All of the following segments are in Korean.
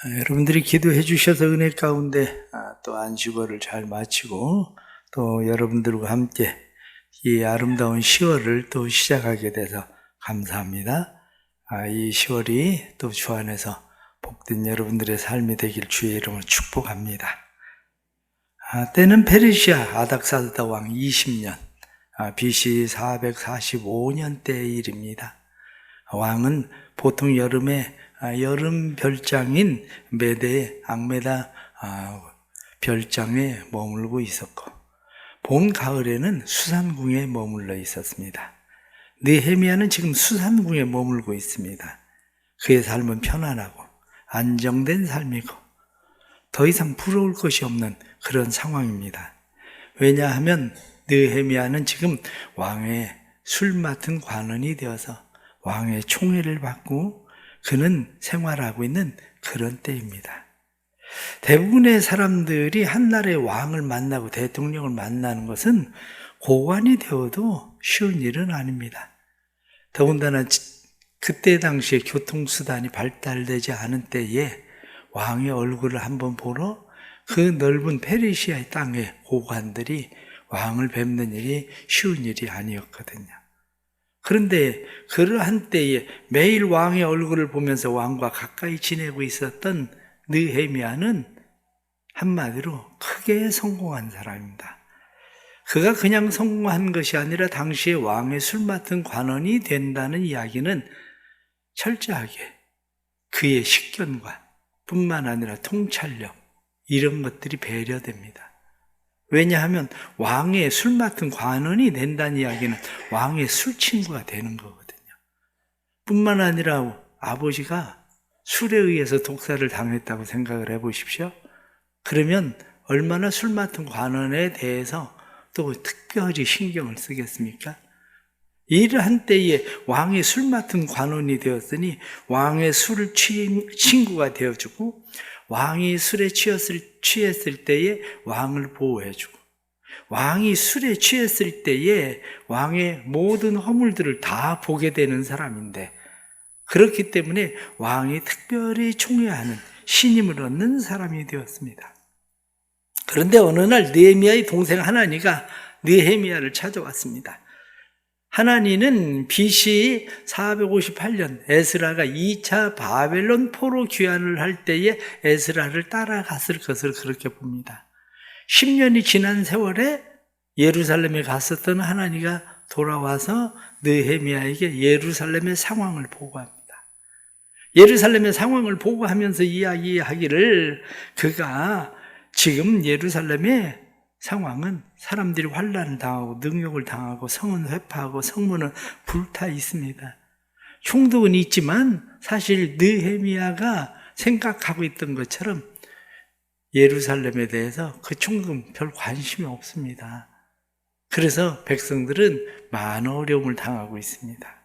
여러분들이 기도해 주셔서 은혜 가운데 또 안식월을 잘 마치고 또 여러분들과 함께 이 아름다운 10월을 또 시작하게 돼서 감사합니다. 이 10월이 또 주 안에서 복된 여러분들의 삶이 되길 주의 이름으로 축복합니다. 때는 페르시아 아닥사스다 왕 20년 BC 445년 때의 일입니다. 왕은 보통 여름에 여름 별장인 메대 앙메다 별장에 머물고 있었고 봄 가을에는 수산궁에 머물러 있었습니다. 느헤미야는 지금 수산궁에 머물고 있습니다. 그의 삶은 편안하고 안정된 삶이고 더 이상 부러울 것이 없는 그런 상황입니다. 왜냐하면 느헤미야는 지금 왕의 술 맡은 관원이 되어서 왕의 총애를 받고 그는 생활하고 있는 그런 때입니다. 대부분의 사람들이 한나라의 왕을 만나고 대통령을 만나는 것은 고관이 되어도 쉬운 일은 아닙니다. 더군다나 그때 당시에 교통수단이 발달되지 않은 때에 왕의 얼굴을 한번 보러 그 넓은 페르시아의 땅의 고관들이 왕을 뵙는 일이 쉬운 일이 아니었거든요. 그런데 그러한 때에 매일 왕의 얼굴을 보면서 왕과 가까이 지내고 있었던 느헤미야는 한마디로 크게 성공한 사람입니다. 그가 그냥 성공한 것이 아니라 당시에 왕의 술 맡은 관원이 된다는 이야기는 철저하게 그의 식견과 뿐만 아니라 통찰력 이런 것들이 배려됩니다. 왜냐하면 왕의 술 맡은 관원이 된다는 이야기는 왕의 술 친구가 되는 거거든요. 뿐만 아니라 아버지가 술에 의해서 독사를 당했다고 생각을 해보십시오. 그러면 얼마나 술 맡은 관원에 대해서 또 특별히 신경을 쓰겠습니까? 이러한 때에 왕의 술 맡은 관원이 되었으니 왕의 술을 친구가 되어주고 왕이 술에 취했을 때에 왕을 보호해주고 왕이 술에 취했을 때에 왕의 모든 허물들을 다 보게 되는 사람인데 그렇기 때문에 왕이 특별히 총애하는 신임을 얻는 사람이 되었습니다. 그런데 어느 날 느헤미야의 동생 하나니가 느헤미야를 찾아왔습니다. 하나니는 BC 458년 에스라가 2차 바벨론 포로 귀환을 할 때에 에스라를 따라갔을 것을 그렇게 봅니다. 10년이 지난 세월에 예루살렘에 갔었던 하나니가 돌아와서 느헤미야에게 예루살렘의 상황을 보고합니다. 예루살렘의 상황을 보고하면서 이야기하기를 그가 지금 예루살렘의 상황은 사람들이 환난을 당하고 능욕을 당하고 성은 회파하고 성문은 불타 있습니다. 총독은 있지만 사실 느헤미야가 생각하고 있던 것처럼 예루살렘에 대해서 그 총독은 별 관심이 없습니다. 그래서 백성들은 많은 어려움을 당하고 있습니다.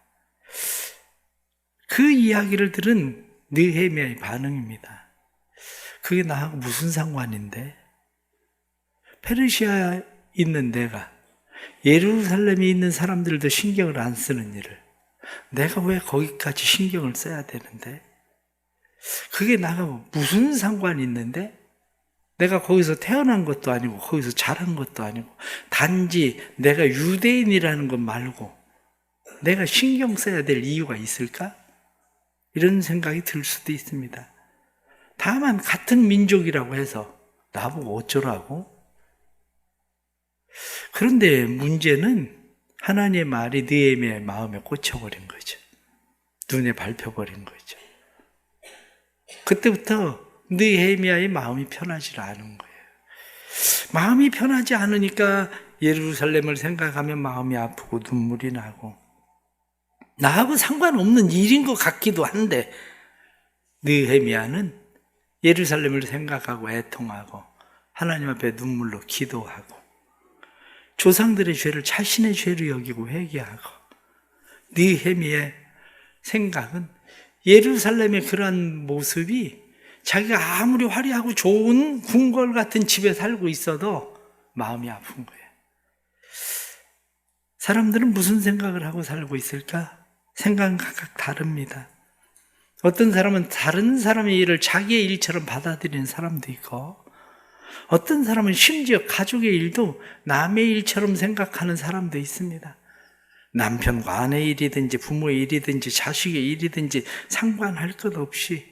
그 이야기를 들은 느헤미야의 반응입니다. 그게 나하고 무슨 상관인데? 페르시아에 있는 내가 예루살렘에 있는 사람들도 신경을 안 쓰는 일을 내가 왜 거기까지 신경을 써야 되는데? 그게 나하고 무슨 상관이 있는데? 내가 거기서 태어난 것도 아니고 거기서 자란 것도 아니고 단지 내가 유대인이라는 것 말고 내가 신경 써야 될 이유가 있을까? 이런 생각이 들 수도 있습니다. 다만 같은 민족이라고 해서 나보고 어쩌라고? 그런데 문제는 하나님의 말이 느헤미야의 마음에 꽂혀버린 거죠. 눈에 밟혀버린 거죠. 그때부터 느헤미야의 마음이 편하지 않은 거예요. 마음이 편하지 않으니까 예루살렘을 생각하면 마음이 아프고 눈물이 나고 나하고 상관없는 일인 것 같기도 한데 느헤미야는 예루살렘을 생각하고 애통하고 하나님 앞에 눈물로 기도하고 조상들의 죄를 자신의 죄로 여기고 회개하고 느헤미야의 생각은 예루살렘의 그러한 모습이 자기가 아무리 화려하고 좋은 궁궐 같은 집에 살고 있어도 마음이 아픈 거예요. 사람들은 무슨 생각을 하고 살고 있을까? 생각은 각각 다릅니다. 어떤 사람은 다른 사람의 일을 자기의 일처럼 받아들이는 사람도 있고, 어떤 사람은 심지어 가족의 일도 남의 일처럼 생각하는 사람도 있습니다. 남편과 아내의 일이든지 부모의 일이든지 자식의 일이든지 상관할 것 없이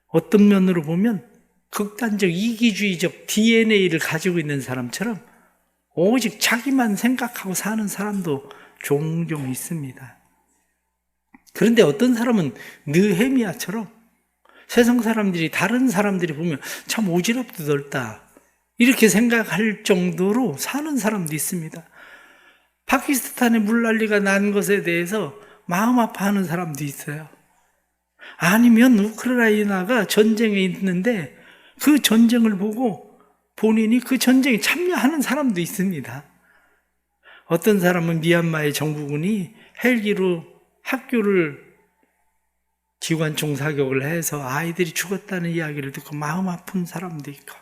어떤 면으로 보면 극단적 이기주의적 DNA를 가지고 있는 사람처럼 오직 자기만 생각하고 사는 사람도 종종 있습니다. 그런데 어떤 사람은 느헤미야처럼 세상 사람들이, 다른 사람들이 보면 참 오지랖도 넓다 이렇게 생각할 정도로 사는 사람도 있습니다. 파키스탄에 물난리가 난 것에 대해서 마음 아파하는 사람도 있어요. 아니면 우크라이나가 전쟁에 있는데 그 전쟁을 보고 본인이 그 전쟁에 참여하는 사람도 있습니다. 어떤 사람은 미얀마의 정부군이 헬기로 학교를 기관총 사격을 해서 아이들이 죽었다는 이야기를 듣고 마음 아픈 사람도 있고,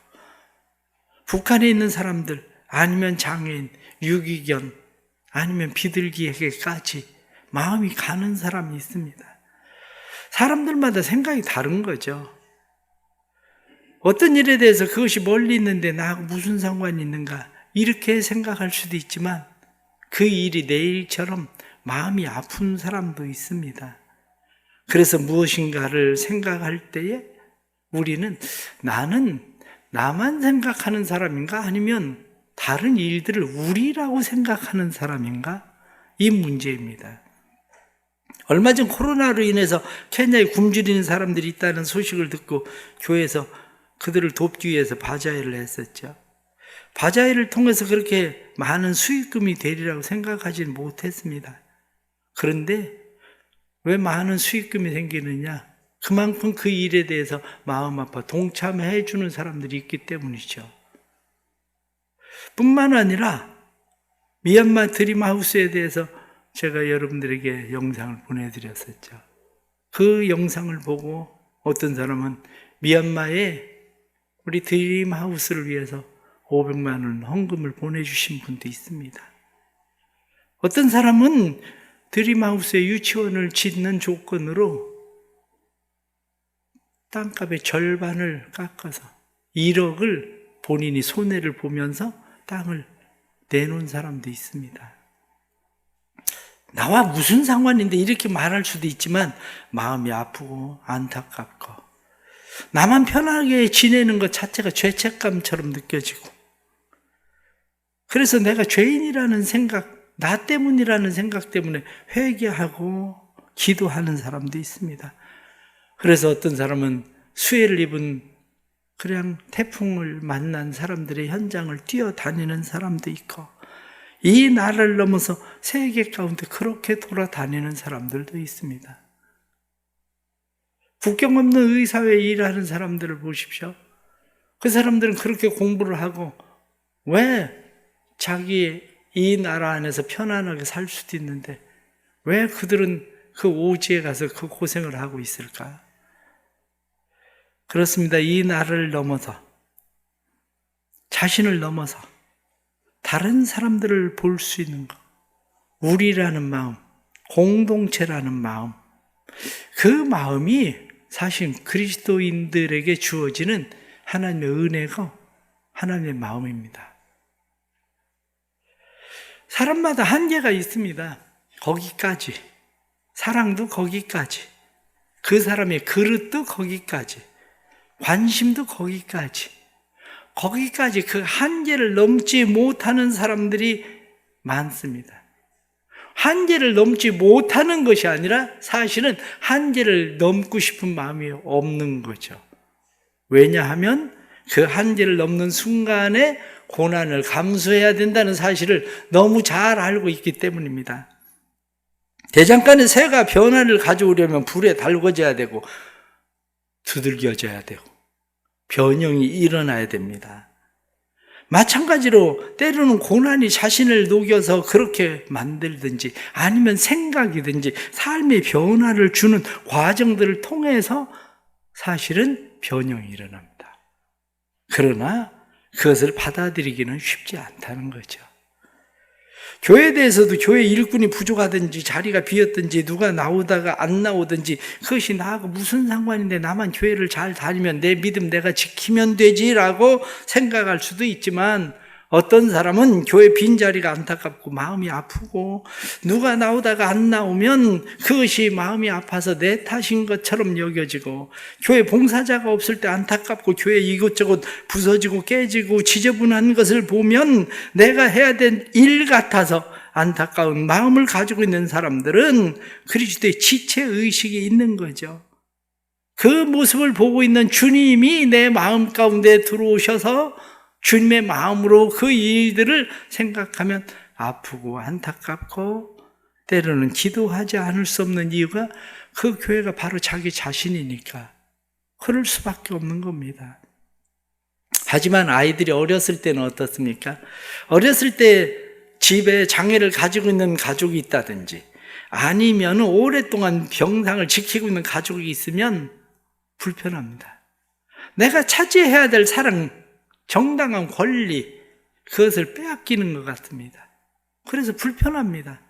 북한에 있는 사람들, 아니면 장애인, 유기견, 아니면 비둘기에게까지 마음이 가는 사람이 있습니다. 사람들마다 생각이 다른 거죠. 어떤 일에 대해서 그것이 멀리 있는데 나하고 무슨 상관이 있는가 이렇게 생각할 수도 있지만 그 일이 내 일처럼 마음이 아픈 사람도 있습니다. 그래서 무엇인가를 생각할 때에 우리는 나는 나만 생각하는 사람인가 아니면 다른 일들을 우리라고 생각하는 사람인가? 이 문제입니다. 얼마 전 코로나로 인해서 케냐에 굶주리는 사람들이 있다는 소식을 듣고 교회에서 그들을 돕기 위해서 바자회를 했었죠. 바자회를 통해서 그렇게 많은 수익금이 되리라고 생각하지는 못했습니다. 그런데 왜 많은 수익금이 생기느냐? 그만큼 그 일에 대해서 마음 아파 동참해 주는 사람들이 있기 때문이죠. 뿐만 아니라 미얀마 드림하우스에 대해서 제가 여러분들에게 영상을 보내드렸었죠. 그 영상을 보고 어떤 사람은 미얀마에 우리 드림하우스를 위해서 500만 원 헌금을 보내주신 분도 있습니다. 어떤 사람은 드림하우스의 유치원을 짓는 조건으로 땅값의 절반을 깎아서 1억을 본인이 손해를 보면서 땅을 내놓은 사람도 있습니다. 나와 무슨 상관인데 이렇게 말할 수도 있지만 마음이 아프고 안타깝고 나만 편하게 지내는 것 자체가 죄책감처럼 느껴지고 그래서 내가 죄인이라는 생각, 나 때문이라는 생각 때문에 회개하고 기도하는 사람도 있습니다. 그래서 어떤 사람은 수해를 입은 그냥 태풍을 만난 사람들의 현장을 뛰어다니는 사람도 있고 이 나라를 넘어서 세계 가운데 그렇게 돌아다니는 사람들도 있습니다. 국경 없는 의사회에 일하는 사람들을 보십시오. 그 사람들은 그렇게 공부를 하고 왜 자기 이 나라 안에서 편안하게 살 수도 있는데 왜 그들은 그 오지에 가서 그 고생을 하고 있을까? 그렇습니다. 이 나라를 넘어서 자신을 넘어서 다른 사람들을 볼 수 있는 것, 우리라는 마음, 공동체라는 마음, 그 마음이 사실 그리스도인들에게 주어지는 하나님의 은혜가 하나님의 마음입니다. 사람마다 한계가 있습니다. 거기까지. 사랑도 거기까지. 그 사람의 그릇도 거기까지. 관심도 거기까지. 거기까지 그 한계를 넘지 못하는 사람들이 많습니다. 한계를 넘지 못하는 것이 아니라 사실은 한계를 넘고 싶은 마음이 없는 거죠. 왜냐하면 그 한계를 넘는 순간에 고난을 감수해야 된다는 사실을 너무 잘 알고 있기 때문입니다. 대장간의 새가 변화를 가져오려면 불에 달궈져야 되고 두들겨져야 되고 변형이 일어나야 됩니다. 마찬가지로 때로는 고난이 자신을 녹여서 그렇게 만들든지 아니면 생각이든지 삶의 변화를 주는 과정들을 통해서 사실은 변형이 일어납니다. 그러나 그것을 받아들이기는 쉽지 않다는 거죠. 교회에 대해서도 교회 일꾼이 부족하든지 자리가 비었든지 누가 나오다가 안 나오든지 그것이 나하고 무슨 상관인데, 나만 교회를 잘 다니면 내 믿음 내가 지키면 되지라고 생각할 수도 있지만, 어떤 사람은 교회 빈자리가 안타깝고 마음이 아프고 누가 나오다가 안 나오면 그것이 마음이 아파서 내 탓인 것처럼 여겨지고, 교회 봉사자가 없을 때 안타깝고 교회 이것저것 부서지고 깨지고 지저분한 것을 보면 내가 해야 될 일 같아서 안타까운 마음을 가지고 있는 사람들은 그리스도의 지체의식이 있는 거죠. 그 모습을 보고 있는 주님이 내 마음 가운데 들어오셔서 주님의 마음으로 그 일들을 생각하면 아프고 안타깝고, 때로는 기도하지 않을 수 없는 이유가 그 교회가 바로 자기 자신이니까 그럴 수밖에 없는 겁니다. 하지만 아이들이 어렸을 때는 어떻습니까? 어렸을 때 집에 장애를 가지고 있는 가족이 있다든지 아니면 오랫동안 병상을 지키고 있는 가족이 있으면 불편합니다. 내가 차지해야 될 사랑, 정당한 권리, 그것을 빼앗기는 것 같습니다. 그래서 불편합니다.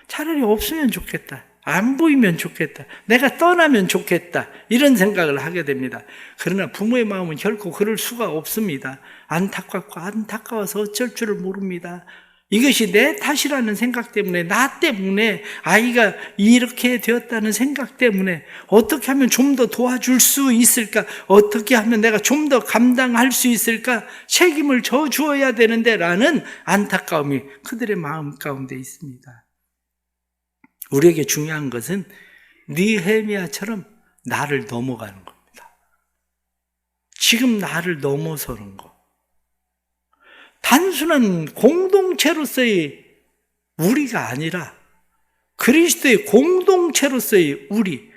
차라리 없으면 좋겠다, 안 보이면 좋겠다, 내가 떠나면 좋겠다, 이런 생각을 하게 됩니다. 그러나 부모의 마음은 결코 그럴 수가 없습니다. 안타깝고 안타까워서 어쩔 줄을 모릅니다. 이것이 내 탓이라는 생각 때문에, 나 때문에 아이가 이렇게 되었다는 생각 때문에 어떻게 하면 좀 더 도와줄 수 있을까, 어떻게 하면 내가 좀 더 감당할 수 있을까, 책임을 져주어야 되는데 라는 안타까움이 그들의 마음 가운데 있습니다. 우리에게 중요한 것은 느헤미야처럼 나를 넘어가는 겁니다. 지금 나를 넘어서는 거, 단순한 공동체로서의 우리가 아니라 그리스도의 공동체로서의 우리.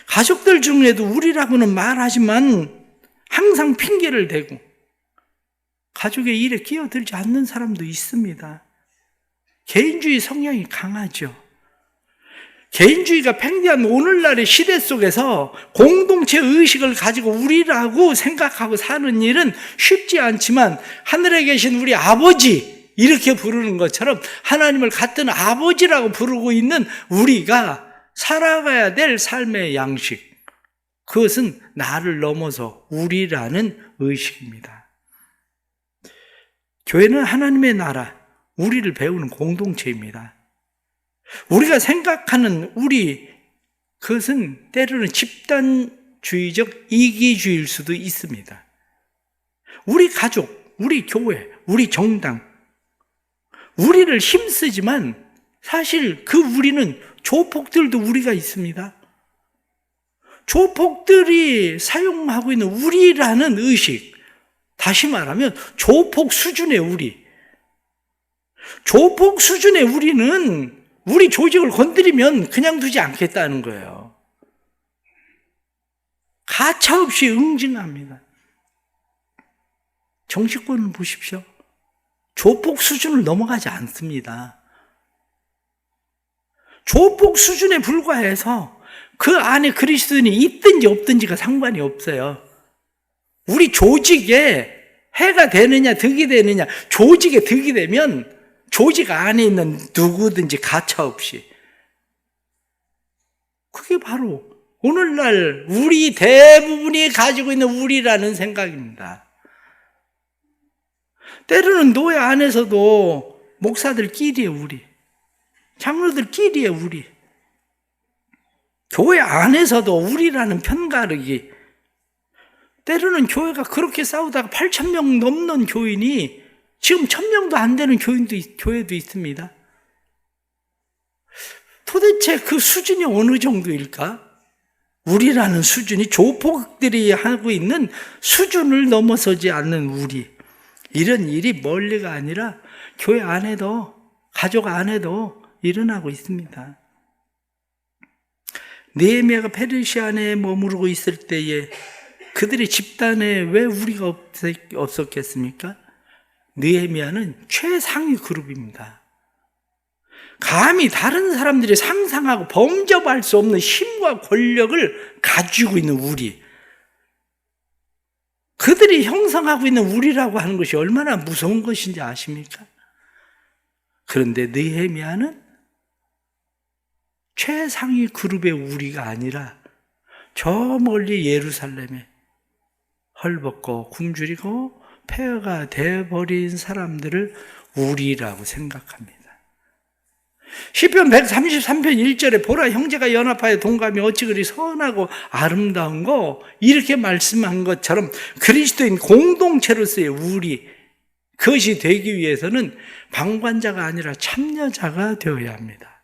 가족들 중에도 우리라고는 말하지만 항상 핑계를 대고 가족의 일에 끼어들지 않는 사람도 있습니다. 개인주의 성향이 강하죠. 개인주의가 팽배한 오늘날의 시대 속에서 공동체 의식을 가지고 우리라고 생각하고 사는 일은 쉽지 않지만, 하늘에 계신 우리 아버지 이렇게 부르는 것처럼 하나님을 같은 아버지라고 부르고 있는 우리가 살아가야 될 삶의 양식, 그것은 나를 넘어서 우리라는 의식입니다. 교회는 하나님의 나라, 우리를 배우는 공동체입니다. 우리가 생각하는 우리, 그것은 때로는 집단주의적 이기주의일 수도 있습니다. 우리 가족, 우리 교회, 우리 정당, 우리를 힘쓰지만 사실 그 우리는 조폭들도 우리가 있습니다. 조폭들이 사용하고 있는 우리라는 의식, 다시 말하면 조폭 수준의 우리. 조폭 수준의 우리는 우리 조직을 건드리면 그냥 두지 않겠다는 거예요. 가차없이 응징합니다. 정치권을 보십시오. 조폭 수준을 넘어가지 않습니다. 조폭 수준에 불과해서 그 안에 그리스도인이 있든지 없든지가 상관이 없어요. 우리 조직에 해가 되느냐 득이 되느냐, 조직에 득이 되면 조직 안에 있는 누구든지 가차없이, 그게 바로 오늘날 우리 대부분이 가지고 있는 우리라는 생각입니다. 때로는 노예 안에서도 목사들끼리의 우리, 장로들끼리의 우리, 교회 안에서도 우리라는 편가르기. 때로는 교회가 그렇게 싸우다가 8,000명 넘는 교인이 지금 1,000명도 안 되는 교회도 있습니다. 도대체 그 수준이 어느 정도일까? 우리라는 수준이 조폭들이 하고 있는 수준을 넘어서지 않는 우리. 이런 일이 멀리가 아니라 교회 안에도, 가족 안에도 일어나고 있습니다. 느헤미야가 페르시아 안에 머무르고 있을 때에 그들의 집단에 왜 우리가 없었겠습니까? 느헤미야는 최상위 그룹입니다. 감히 다른 사람들이 상상하고 범접할 수 없는 힘과 권력을 가지고 있는 우리, 그들이 형성하고 있는 우리라고 하는 것이 얼마나 무서운 것인지 아십니까? 그런데 느헤미야는 최상위 그룹의 우리가 아니라 저 멀리 예루살렘에 헐벗고 굶주리고 폐허가 되어버린 사람들을 우리라고 생각합니다. 시편 133편 1절에 보라 형제가 연합하여 동감이 어찌 그리 선하고 아름다운 거, 이렇게 말씀한 것처럼 그리스도인 공동체로서의 우리, 그것이 되기 위해서는 방관자가 아니라 참여자가 되어야 합니다.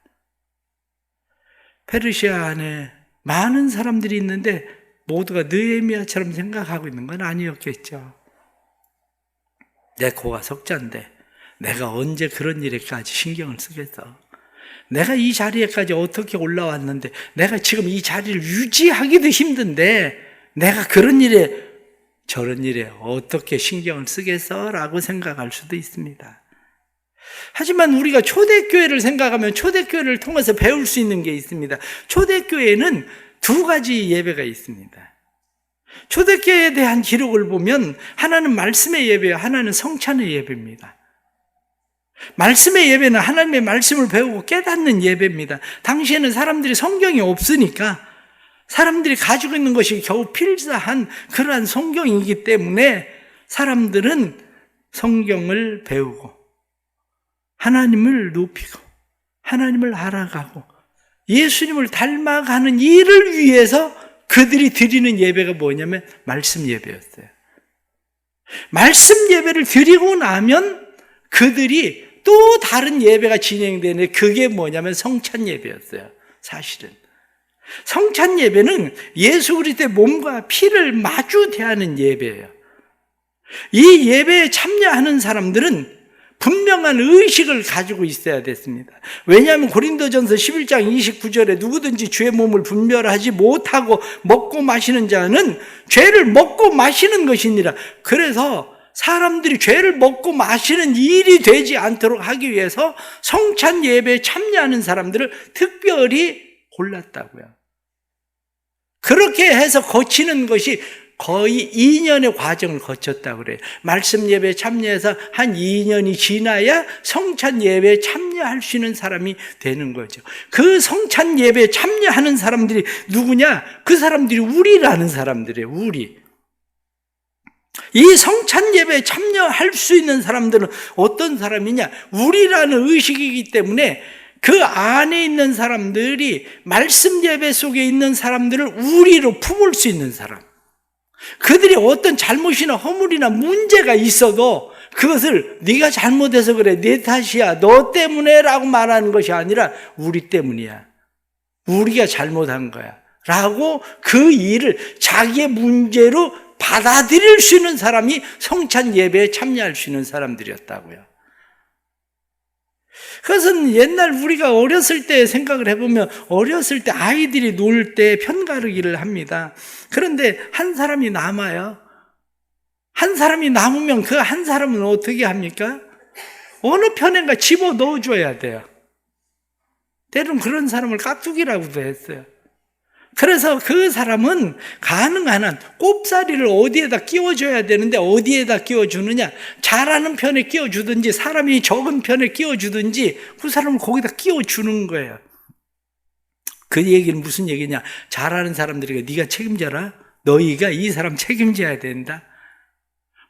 페르시아 안에 많은 사람들이 있는데 모두가 느헤미야처럼 생각하고 있는 건 아니었겠죠. 내 코가 석자인데 내가 언제 그런 일에까지 신경을 쓰겠어? 내가 이 자리에까지 어떻게 올라왔는데, 내가 지금 이 자리를 유지하기도 힘든데 내가 그런 일에 저런 일에 어떻게 신경을 쓰겠어? 라고 생각할 수도 있습니다. 하지만 우리가 초대교회를 생각하면 초대교회를 통해서 배울 수 있는 게 있습니다. 초대교회는 두 가지 예배가 있습니다. 초대교회에 대한 기록을 보면 하나는 말씀의 예배요, 하나는 성찬의 예배입니다. 말씀의 예배는 하나님의 말씀을 배우고 깨닫는 예배입니다. 당시에는 사람들이 성경이 없으니까 사람들이 가지고 있는 것이 겨우 필사한 그러한 성경이기 때문에 사람들은 성경을 배우고 하나님을 높이고 하나님을 알아가고 예수님을 닮아가는 일을 위해서 그들이 드리는 예배가 뭐냐면 말씀 예배였어요. 말씀 예배를 드리고 나면 그들이 또 다른 예배가 진행되는데 그게 뭐냐면 성찬 예배였어요. 사실은 성찬 예배는 예수 그리스도의 몸과 피를 마주 대하는 예배예요. 이 예배에 참여하는 사람들은 분명한 의식을 가지고 있어야 됐습니다. 왜냐하면 고린도전서 11장 29절에 누구든지 주의 몸을 분별하지 못하고 먹고 마시는 자는 죄를 먹고 마시는 것이니라. 그래서 사람들이 죄를 먹고 마시는 일이 되지 않도록 하기 위해서 성찬 예배에 참여하는 사람들을 특별히 골랐다고요. 그렇게 해서 거치는 것이 거의 2년의 과정을 거쳤다고 그래요. 말씀 예배에 참여해서 한 2년이 지나야 성찬 예배에 참여할 수 있는 사람이 되는 거죠. 그 성찬 예배에 참여하는 사람들이 누구냐? 그 사람들이 우리라는 사람들이에요. 우리. 이 성찬 예배에 참여할 수 있는 사람들은 어떤 사람이냐? 우리라는 의식이기 때문에 그 안에 있는 사람들이 말씀 예배 속에 있는 사람들을 우리로 품을 수 있는 사람. 그들이 어떤 잘못이나 허물이나 문제가 있어도 그것을 네가 잘못해서 그래, 내 탓이야, 너 때문에 라고 말하는 것이 아니라 우리 때문이야, 우리가 잘못한 거야 라고 그 일을 자기의 문제로 받아들일 수 있는 사람이 성찬 예배에 참여할 수 있는 사람들이었다고요. 그것은 옛날 우리가 어렸을 때 생각을 해보면 어렸을 때 아이들이 놀 때 편가르기를 합니다. 그런데 한 사람이 남아요. 한 사람이 남으면 그 한 사람은 어떻게 합니까? 어느 편인가 집어 넣어줘야 돼요. 때론 그런 사람을 깍두기라고도 했어요. 그래서 그 사람은 가능한 한 꼽사리를 어디에다 끼워줘야 되는데 어디에다 끼워주느냐? 잘하는 편에 끼워주든지 사람이 적은 편에 끼워주든지 그 사람을 거기다 끼워주는 거예요. 그 얘기는 무슨 얘기냐? 잘하는 사람들에게 네가 책임져라. 너희가 이 사람 책임져야 된다.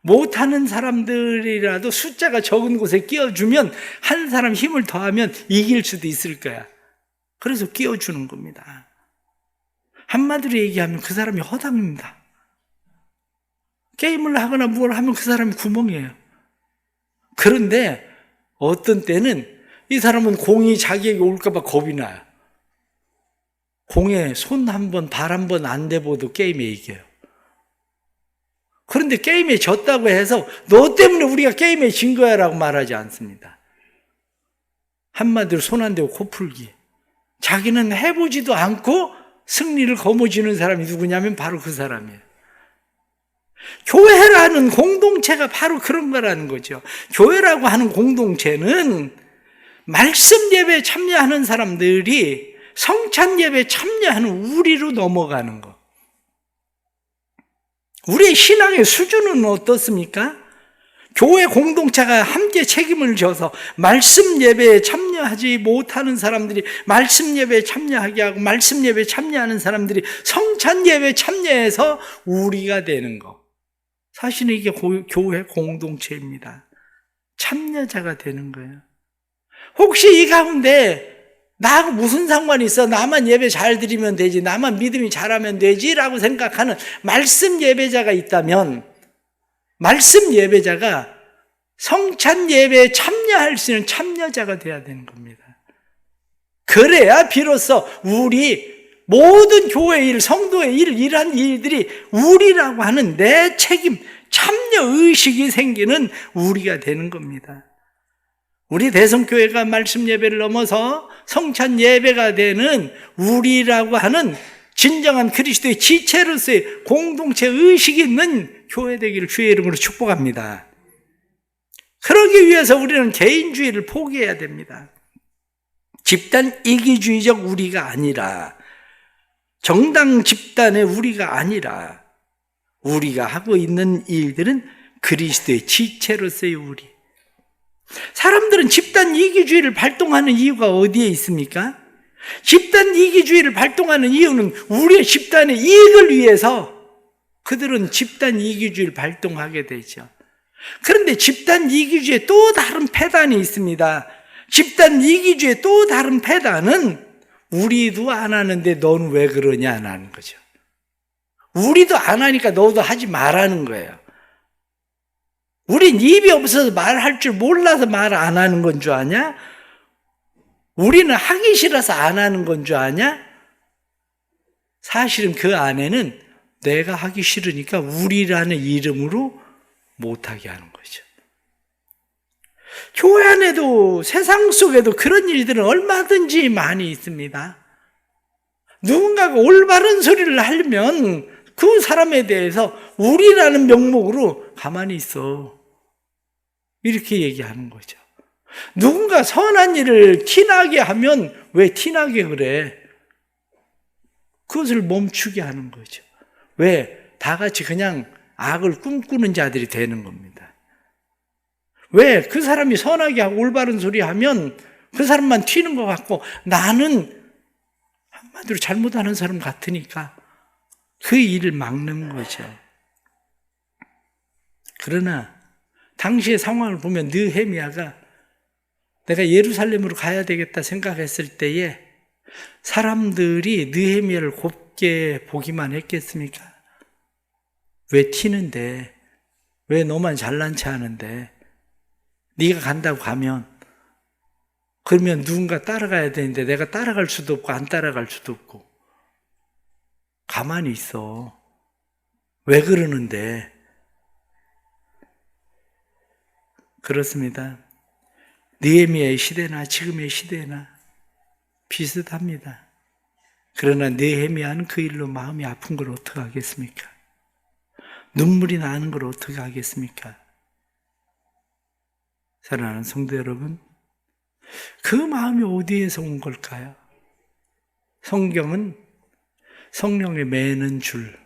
못하는 사람들이라도 숫자가 적은 곳에 끼워주면 한 사람 힘을 더하면 이길 수도 있을 거야. 그래서 끼워주는 겁니다. 한마디로 얘기하면 그 사람이 허당입니다. 게임을 하거나 뭘 하면 그 사람이 구멍이에요. 그런데 어떤 때는 이 사람은 공이 자기에게 올까 봐 겁이 나요. 공에 손 한 번, 발 한 번 안 대봐도 게임에 이겨요. 그런데 게임에 졌다고 해서 너 때문에 우리가 게임에 진 거야 라고 말하지 않습니다. 한마디로 손 안 대고 코 풀기. 자기는 해보지도 않고 승리를 거머쥐는 사람이 누구냐면 바로 그 사람이에요. 교회라는 공동체가 바로 그런 거라는 거죠. 교회라고 하는 공동체는 말씀 예배에 참여하는 사람들이 성찬 예배에 참여하는 우리로 넘어가는 거. 우리의 신앙의 수준은 어떻습니까? 교회 공동체가 함께 책임을 져서 말씀 예배에 참여하지 못하는 사람들이 말씀 예배에 참여하게 하고 말씀 예배에 참여하는 사람들이 성찬 예배에 참여해서 우리가 되는 거. 사실은 이게 교회 공동체입니다. 참여자가 되는 거예요. 혹시 이 가운데 나하고 무슨 상관이 있어? 나만 예배 잘 드리면 되지, 나만 믿음이 잘하면 되지 라고 생각하는 말씀 예배자가 있다면, 말씀 예배자가 성찬 예배에 참여할 수 있는 참여자가 되어야 되는 겁니다. 그래야 비로소 우리 모든 교회 일, 성도의 일, 이러한 일들이 우리라고 하는 내 책임, 참여의식이 생기는 우리가 되는 겁니다. 우리 대성교회가 말씀 예배를 넘어서 성찬 예배가 되는 우리라고 하는 진정한 그리스도의 지체로서의 공동체 의식이 있는 교회 되기를 주의 이름으로 축복합니다. 그러기 위해서 우리는 개인주의를 포기해야 됩니다. 집단 이기주의적 우리가 아니라, 정당 집단의 우리가 아니라, 우리가 하고 있는 일들은 그리스도의 지체로서의 우리. 사람들은 집단 이기주의를 발동하는 이유가 어디에 있습니까? 집단 이기주의를 발동하는 이유는 우리의 집단의 이익을 위해서 그들은 집단 이기주의를 발동하게 되죠. 그런데 집단 이기주의의 또 다른 폐단이 있습니다. 집단 이기주의의 또 다른 폐단은 우리도 안 하는데 너는 왜 그러냐 하는 거죠. 우리도 안 하니까 너도 하지 말라는 거예요. 우린 입이 없어서 말할 줄 몰라서 말 안 하는 건 줄 아냐? 우리는 하기 싫어서 안 하는 건 줄 아냐? 사실은 그 안에는 내가 하기 싫으니까 우리라는 이름으로 못하게 하는 거죠. 교회 안에도 세상 속에도 그런 일들은 얼마든지 많이 있습니다. 누군가가 올바른 소리를 하려면 그 사람에 대해서 우리라는 명목으로 가만히 있어, 이렇게 얘기하는 거죠. 누군가 선한 일을 티나게 하면 왜 티나게 그래? 그것을 멈추게 하는 거죠. 왜? 다 같이 그냥 악을 꿈꾸는 자들이 되는 겁니다. 왜? 그 사람이 선하게 하고 올바른 소리 하면 그 사람만 튀는 것 같고 나는 한마디로 잘못하는 사람 같으니까 그 일을 막는 거죠. 그러나 당시의 상황을 보면 느헤미야가 내가 예루살렘으로 가야 되겠다 생각했을 때에 사람들이 느헤미야를 곱게 보기만 했겠습니까? 왜 튀는데? 왜 너만 잘난 체 하는데? 네가 간다고 가면 그러면 누군가 따라가야 되는데 내가 따라갈 수도 없고 안 따라갈 수도 없고 가만히 있어. 왜 그러는데? 그렇습니다. 느헤미야의 시대나 지금의 시대나 비슷합니다. 그러나 느헤미야는 그 일로 마음이 아픈 걸 어떻게 하겠습니까? 눈물이 나는 걸 어떻게 하겠습니까? 사랑하는 성도 여러분, 그 마음이 어디에서 온 걸까요? 성경은 성령의 매는 줄,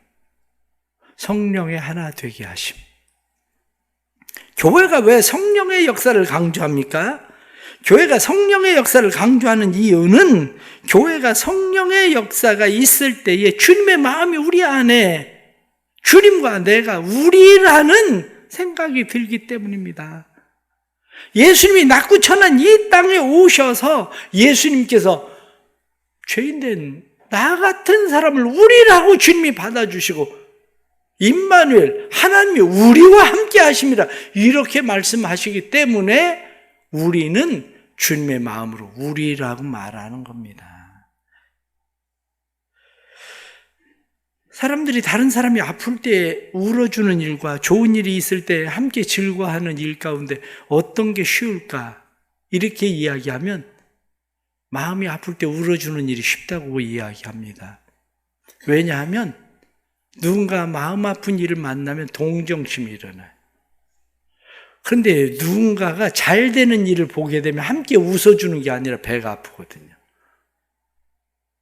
성령의 하나 되게 하심. 교회가 왜 성령의 역사를 강조합니까? 교회가 성령의 역사를 강조하는 이유는 교회가 성령의 역사가 있을 때에 주님의 마음이 우리 안에 주님과 내가 우리라는 생각이 들기 때문입니다. 예수님이 낙구천한 이 땅에 오셔서 예수님께서 죄인된 나 같은 사람을 우리라고 주님이 받아주시고 임마누엘 하나님이 우리와 함께 하심이라 이렇게 말씀하시기 때문에 우리는 주님의 마음으로 우리라고 말하는 겁니다. 사람들이 다른 사람이 아플 때 울어주는 일과 좋은 일이 있을 때 함께 즐거워하는 일 가운데 어떤 게 쉬울까? 이렇게 이야기하면 마음이 아플 때 울어주는 일이 쉽다고 이야기합니다. 왜냐하면 누군가 마음 아픈 일을 만나면 동정심이 일어나요. 그런데 누군가가 잘 되는 일을 보게 되면 함께 웃어주는 게 아니라 배가 아프거든요.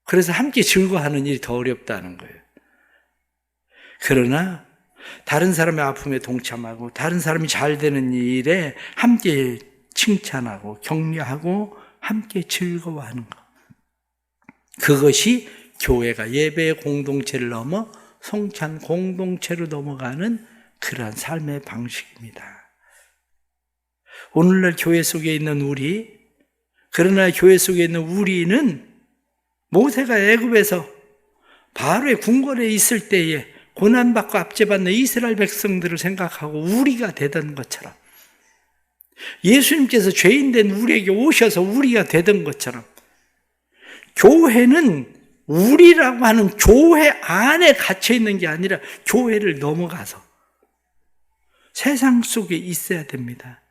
그래서 함께 즐거워하는 일이 더 어렵다는 거예요. 그러나 다른 사람의 아픔에 동참하고 다른 사람이 잘 되는 일에 함께 칭찬하고 격려하고 함께 즐거워하는 것. 그것이 교회가 예배의 공동체를 넘어 성찬 공동체로 넘어가는 그러한 삶의 방식입니다. 오늘날 교회 속에 있는 그러나 교회 속에 있는 우리는 모세가 애굽에서 바로의 궁궐에 있을 때에 고난받고 압제받는 이스라엘 백성들을 생각하고 우리가 되던 것처럼, 예수님께서 죄인된 우리에게 오셔서 우리가 되던 것처럼, 교회는 우리라고 하는 교회 안에 갇혀 있는 게 아니라 교회를 넘어가서 세상 속에 있어야 됩니다.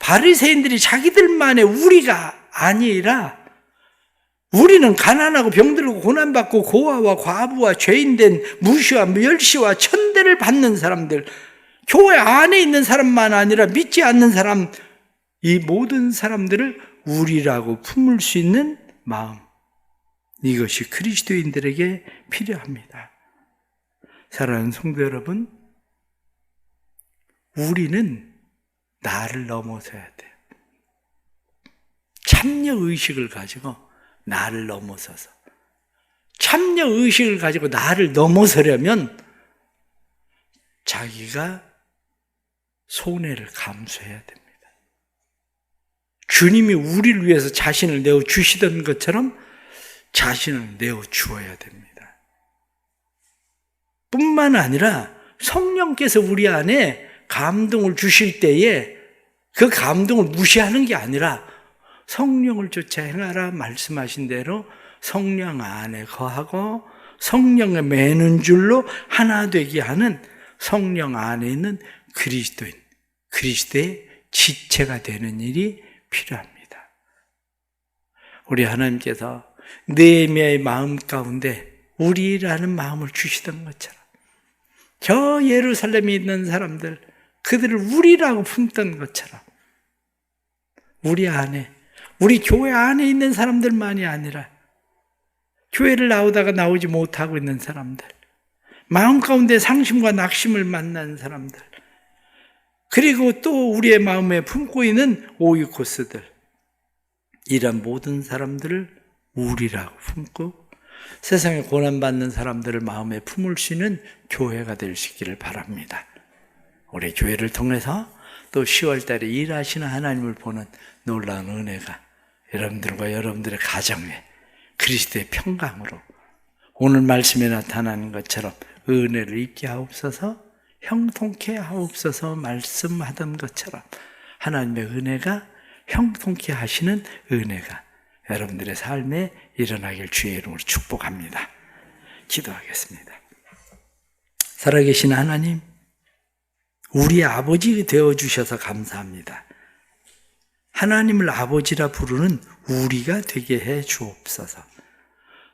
바리새인들이 자기들만의 우리가 아니라 우리는 가난하고 병들고 고난받고 고아와 과부와 죄인된 무시와 멸시와 천대를 받는 사람들, 교회 안에 있는 사람만 아니라 믿지 않는 사람, 이 모든 사람들을 우리라고 품을 수 있는 마음, 이것이 그리스도인들에게 필요합니다. 사랑하는 성도 여러분, 우리는 나를 넘어서야 돼요. 참여의식을 가지고 나를 넘어서서, 참여의식을 가지고 나를 넘어서려면 자기가 손해를 감수해야 됩니다. 주님이 우리를 위해서 자신을 내어주시던 것처럼 자신을 내어주어야 됩니다. 뿐만 아니라 성령께서 우리 안에 감동을 주실 때에 그 감동을 무시하는 게 아니라 성령을 쫓아 행하라 말씀하신 대로 성령 안에 거하고 성령에 매는 줄로 하나 되게 하는 성령 안에 있는 그리스도인, 그리스도의 지체가 되는 일이 필요합니다. 우리 하나님께서 느헤미야의 마음 가운데 우리라는 마음을 주시던 것처럼 저 예루살렘에 있는 사람들, 그들을 우리라고 품던 것처럼 우리 안에, 우리 교회 안에 있는 사람들만이 아니라 교회를 나오다가 나오지 못하고 있는 사람들, 마음 가운데 상심과 낙심을 만난 사람들, 그리고 또 우리의 마음에 품고 있는 오이코스들, 이런 모든 사람들을 우리라고 품고 세상에 고난받는 사람들을 마음에 품을 수 있는 교회가 될 수 있기를 바랍니다. 우리 교회를 통해서 또 10월 달에 일하시는 하나님을 보는 놀라운 은혜가 여러분들과 여러분들의 가정에 그리스도의 평강으로 오늘 말씀에 나타나는 것처럼 은혜를 입게 하옵소서, 형통케 하옵소서 말씀하던 것처럼 하나님의 은혜가 형통케 하시는 은혜가 여러분들의 삶에 일어나길 주의 이름으로 축복합니다. 기도하겠습니다. 살아계신 하나님, 우리의 아버지 되어주셔서 감사합니다. 하나님을 아버지라 부르는 우리가 되게 해 주옵소서.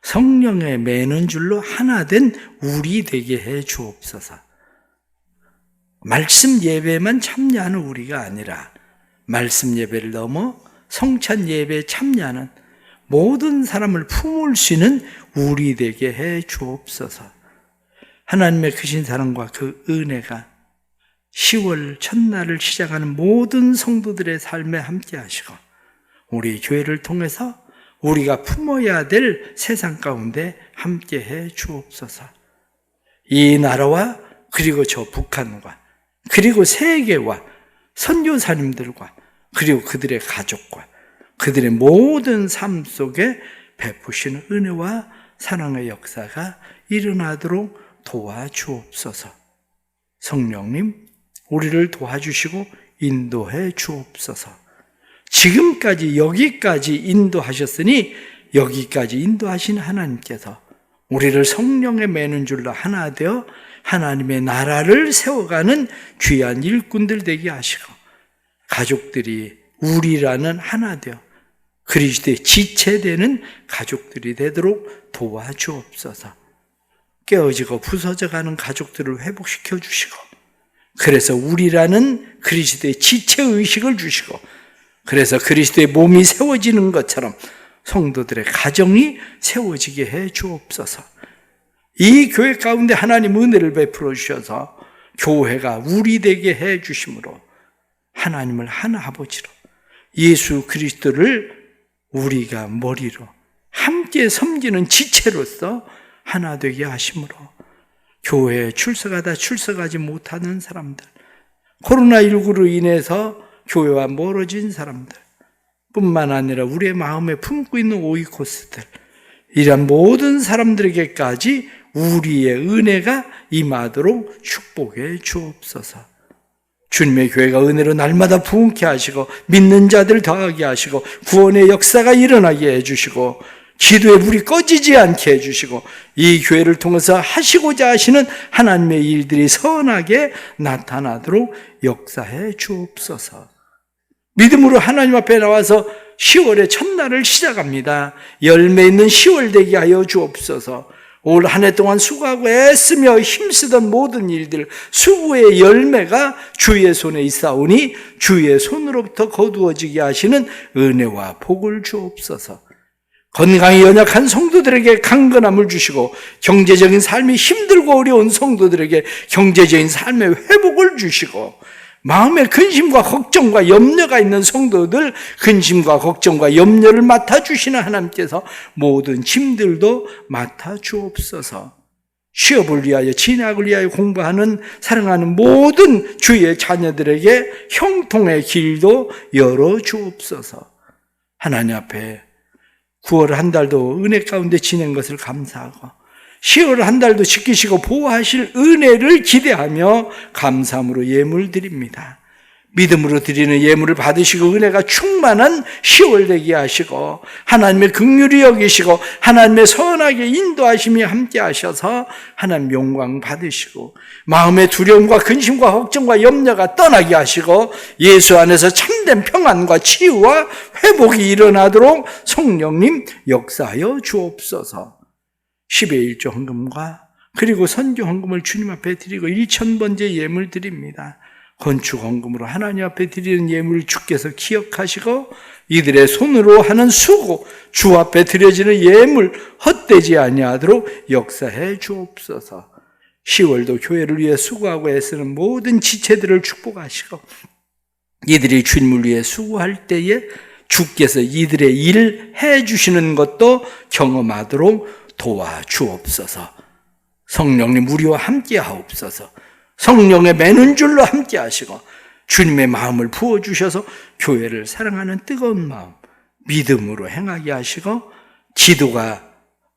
성령에 매는 줄로 하나 된 우리 되게 해 주옵소서. 말씀 예배만 참여하는 우리가 아니라 말씀 예배를 넘어 성찬 예배에 참여하는 모든 사람을 품을 수 있는 우리 되게 해 주옵소서. 하나님의 크신 사랑과 그 은혜가 10월 첫날을 시작하는 모든 성도들의 삶에 함께 하시고 우리 교회를 통해서 우리가 품어야 될 세상 가운데 함께 해 주옵소서. 이 나라와 그리고 저 북한과 그리고 세계와 선교사님들과 그리고 그들의 가족과 그들의 모든 삶 속에 베푸시는 은혜와 사랑의 역사가 일어나도록 도와주옵소서. 성령님, 우리를 도와주시고 인도해 주옵소서. 지금까지 여기까지 인도하셨으니 여기까지 인도하신 하나님께서 우리를 성령에 매는 줄로 하나 되어 하나님의 나라를 세워가는 귀한 일꾼들 되게 하시고 가족들이 우리라는 하나 되어 그리스도의 지체되는 가족들이 되도록 도와주옵소서. 깨어지고 부서져가는 가족들을 회복시켜 주시고 그래서 우리라는 그리스도의 지체의식을 주시고 그래서 그리스도의 몸이 세워지는 것처럼 성도들의 가정이 세워지게 해 주옵소서. 이 교회 가운데 하나님 은혜를 베풀어 주셔서 교회가 우리 되게 해 주심으로 하나님을 한 아버지로 예수 그리스도를 우리가 머리로 함께 섬기는 지체로서 하나 되게 하심으로 교회에 출석하다 출석하지 못하는 사람들, 코로나19로 인해서 교회와 멀어진 사람들 뿐만 아니라 우리의 마음에 품고 있는 오이코스들, 이런 모든 사람들에게까지 우리의 은혜가 임하도록 축복해 주옵소서. 주님의 교회가 은혜로 날마다 부흥케 하시고 믿는 자들 더하게 하시고 구원의 역사가 일어나게 해주시고 기도의 불이 꺼지지 않게 해주시고 이 교회를 통해서 하시고자 하시는 하나님의 일들이 선하게 나타나도록 역사해 주옵소서. 믿음으로 하나님 앞에 나와서 10월의 첫날을 시작합니다. 열매 있는 10월 되게 하여 주옵소서. 올 한 해 동안 수고하고 애쓰며 힘쓰던 모든 일들, 수고의 열매가 주의 손에 있사오니 주의 손으로부터 거두어지게 하시는 은혜와 복을 주옵소서. 건강이 연약한 성도들에게 강건함을 주시고 경제적인 삶이 힘들고 어려운 성도들에게 경제적인 삶의 회복을 주시고 마음에 근심과 걱정과 염려가 있는 성도들 근심과 걱정과 염려를 맡아주시는 하나님께서 모든 짐들도 맡아주옵소서. 취업을 위하여 진학을 위하여 공부하는 사랑하는 모든 주의 자녀들에게 형통의 길도 열어주옵소서. 하나님 앞에 9월 한 달도 은혜 가운데 지낸 것을 감사하고 10월 한 달도 지키시고 보호하실 은혜를 기대하며 감사함으로 예물 드립니다. 믿음으로 드리는 예물을 받으시고 은혜가 충만한 10월 되게 하시고 하나님의 긍휼히 여기시고 하나님의 선하게 인도하심이 함께 하셔서 하나님 영광 받으시고 마음의 두려움과 근심과 걱정과 염려가 떠나게 하시고 예수 안에서 참된 평안과 치유와 회복이 일어나도록 성령님 역사하여 주옵소서. 10의 1조 헌금과 그리고 선교 헌금을 주님 앞에 드리고 1000번째 예물 드립니다. 건축 헌금으로 하나님 앞에 드리는 예물을 주께서 기억하시고 이들의 손으로 하는 수고, 주 앞에 드려지는 예물 헛되지 아니하도록 역사해 주옵소서. 10월도 교회를 위해 수고하고 애쓰는 모든 지체들을 축복하시고 이들이 주님을 위해 수고할 때에 주께서 이들의 일 해주시는 것도 경험하도록 도와주옵소서. 성령님 우리와 함께 하옵소서. 성령의 매는 줄로 함께 하시고 주님의 마음을 부어주셔서 교회를 사랑하는 뜨거운 마음 믿음으로 행하게 하시고 기도가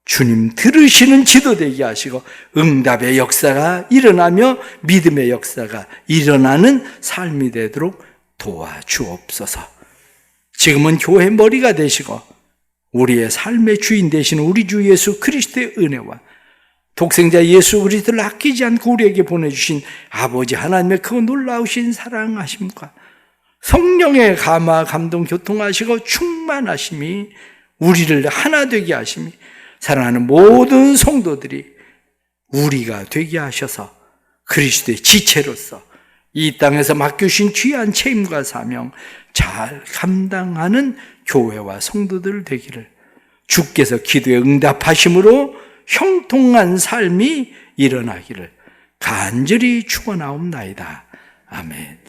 주님 들으시는 기도 되게 하시고 응답의 역사가 일어나며 믿음의 역사가 일어나는 삶이 되도록 도와주옵소서. 지금은 교회 머리가 되시고 우리의 삶의 주인 되시는 우리 주 예수 그리스도의 은혜와 독생자 예수 그리스도를 아끼지 않고 우리에게 보내주신 아버지 하나님의 그 놀라우신 사랑하심과 성령의 감화 감동 교통하시고 충만하심이 우리를 하나 되게 하심이 사랑하는 모든 성도들이 우리가 되게 하셔서 그리스도의 지체로서 이 땅에서 맡겨주신 귀한 책임과 사명 잘 감당하는 교회와 성도들 되기를 주께서 기도에 응답하심으로 형통한 삶이 일어나기를 간절히 축원하옵나이다. 아멘.